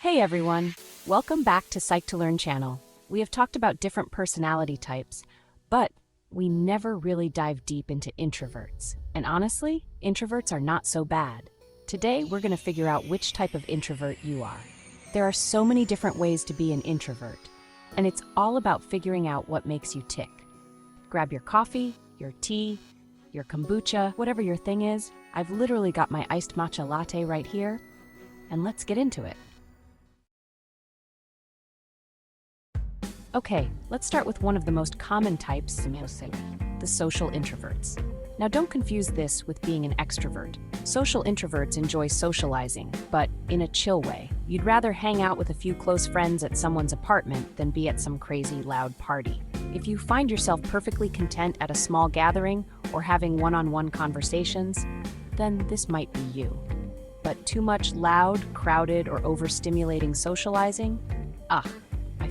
Hey everyone, welcome back to Psych to Learn channel. We have talked about different personality types, but we never really dive deep into introverts. And honestly, introverts are not so bad. Today, we're going to figure out which type of introvert you are. There are so many different ways to be an introvert, and it's all about figuring out what makes you tick. Grab your coffee, your tea, your kombucha, whatever your thing is. I've literally got my iced matcha latte right here, and let's get into it. Okay, let's start with one of the most common types, the social introverts. Now don't confuse this with being an extrovert. Social introverts enjoy socializing, but in a chill way. You'd rather hang out with a few close friends at someone's apartment than be at some crazy, loud party. If you find yourself perfectly content at a small gathering or having one-on-one conversations, then this might be you. But too much loud, crowded, or overstimulating socializing? I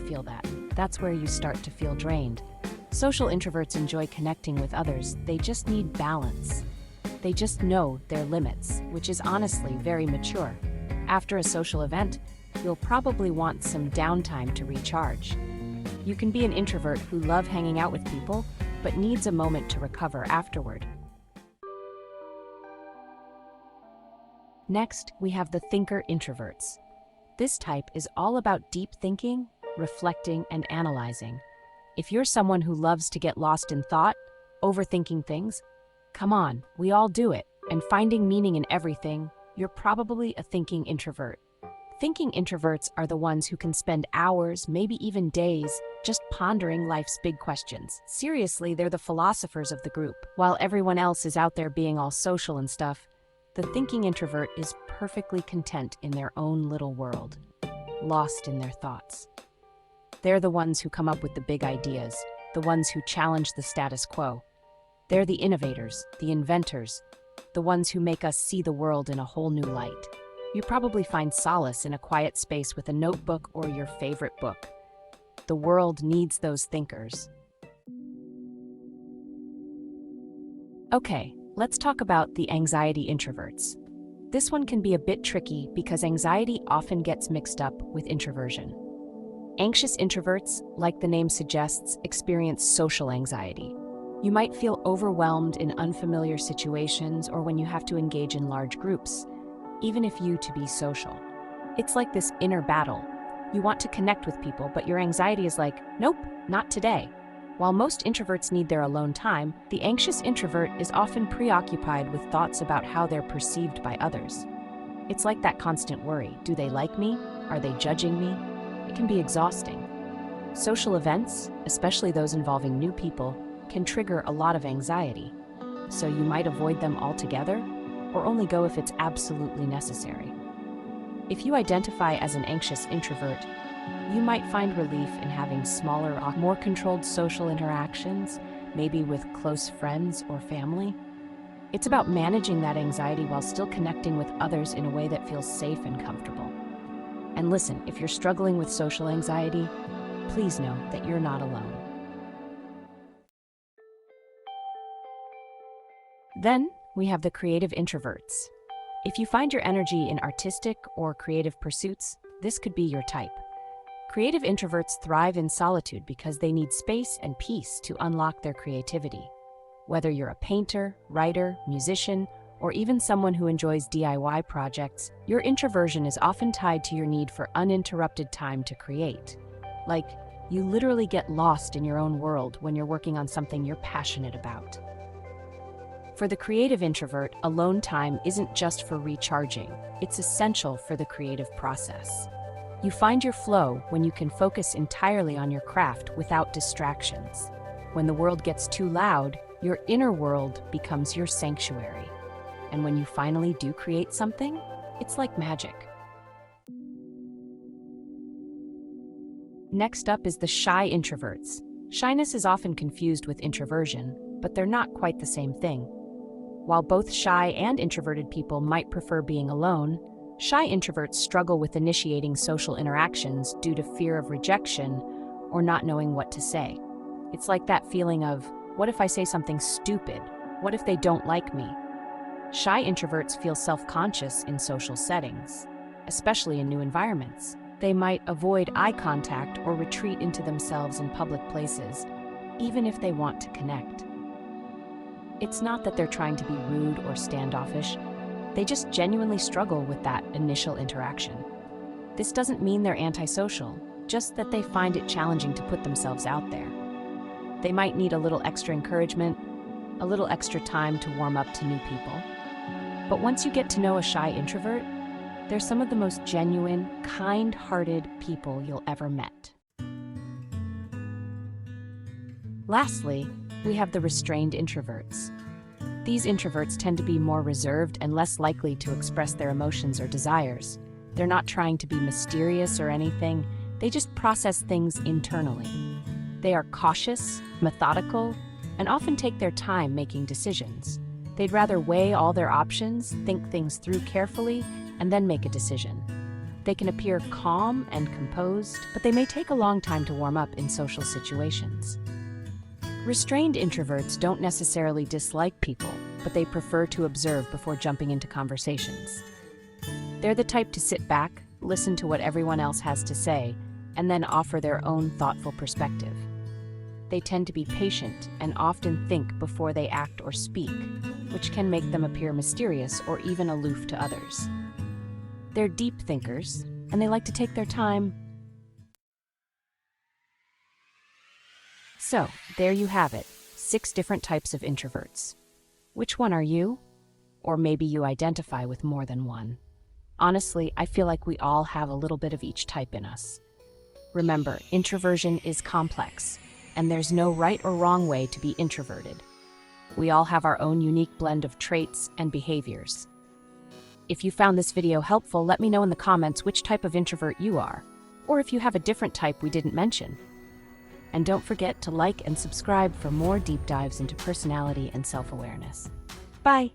feel that. That's where you start to feel drained. Social introverts enjoy connecting with others. They just need balance. They just know their limits, which is honestly very mature. After a social event, you'll probably want some downtime to recharge. You can be an introvert who loves hanging out with people, but needs a moment to recover afterward. Next, we have the thinker introverts. This type is all about deep thinking, reflecting, and analyzing. If you're someone who loves to get lost in thought, overthinking things, come on, we all do it, and finding meaning in everything, you're probably a thinking introvert. Thinking introverts are the ones who can spend hours, maybe even days, just pondering life's big questions. Seriously, they're the philosophers of the group. While everyone else is out there being all social and stuff, the thinking introvert is perfectly content in their own little world, lost in their thoughts. They're the ones who come up with the big ideas, the ones who challenge the status quo. They're the innovators, the inventors, the ones who make us see the world in a whole new light. You probably find solace in a quiet space with a notebook or your favorite book. The world needs those thinkers. Okay, let's talk about the anxiety introverts. This one can be a bit tricky because anxiety often gets mixed up with introversion. Anxious introverts, like the name suggests, experience social anxiety. You might feel overwhelmed in unfamiliar situations or when you have to engage in large groups, even if you to be social. It's like this inner battle. You want to connect with people, but your anxiety is like, nope, not today. While most introverts need their alone time, the anxious introvert is often preoccupied with thoughts about how they're perceived by others. It's like that constant worry. Do they like me? Are they judging me? It can be exhausting. Social events, especially those involving new people, can trigger a lot of anxiety. So you might avoid them altogether, or only go if it's absolutely necessary. If you identify as an anxious introvert, you might find relief in having smaller, more controlled social interactions, maybe with close friends or family. It's about managing that anxiety while still connecting with others in a way that feels safe and comfortable. And listen, if you're struggling with social anxiety, please know that you're not alone. Then we have the creative introverts. If you find your energy in artistic or creative pursuits, this could be your type. Creative introverts thrive in solitude because they need space and peace to unlock their creativity. Whether you're a painter, writer, musician, or even someone who enjoys DIY projects, your introversion is often tied to your need for uninterrupted time to create. Like, you literally get lost in your own world when you're working on something you're passionate about. For the creative introvert, alone time isn't just for recharging, it's essential for the creative process. You find your flow when you can focus entirely on your craft without distractions. When the world gets too loud, your inner world becomes your sanctuary. And when you finally do create something, it's like magic. Next up is the shy introverts. Shyness is often confused with introversion, but they're not quite the same thing. While both shy and introverted people might prefer being alone, shy introverts struggle with initiating social interactions due to fear of rejection or not knowing what to say. It's like that feeling of, what if I say something stupid? What if they don't like me? Shy introverts feel self-conscious in social settings, especially in new environments. They might avoid eye contact or retreat into themselves in public places, even if they want to connect. It's not that they're trying to be rude or standoffish. They just genuinely struggle with that initial interaction. This doesn't mean they're antisocial, just that they find it challenging to put themselves out there. They might need a little extra encouragement, a little extra time to warm up to new people. But once you get to know a shy introvert, they're some of the most genuine, kind-hearted people you'll ever met. Lastly, we have the restrained introverts. These introverts tend to be more reserved and less likely to express their emotions or desires. They're not trying to be mysterious or anything, they just process things internally. They are cautious, methodical, and often take their time making decisions. They'd rather weigh all their options, think things through carefully, and then make a decision. They can appear calm and composed, but they may take a long time to warm up in social situations. Restrained introverts don't necessarily dislike people, but they prefer to observe before jumping into conversations. They're the type to sit back, listen to what everyone else has to say, and then offer their own thoughtful perspective. They tend to be patient and often think before they act or speak, which can make them appear mysterious or even aloof to others. They're deep thinkers, and they like to take their time. So, there you have it, 6 different types of introverts. Which one are you? Or maybe you identify with more than one. Honestly, I feel like we all have a little bit of each type in us. Remember, introversion is complex, and there's no right or wrong way to be introverted. We all have our own unique blend of traits and behaviors. If you found this video helpful, let me know in the comments which type of introvert you are, or if you have a different type we didn't mention. And don't forget to like and subscribe for more deep dives into personality and self-awareness. Bye!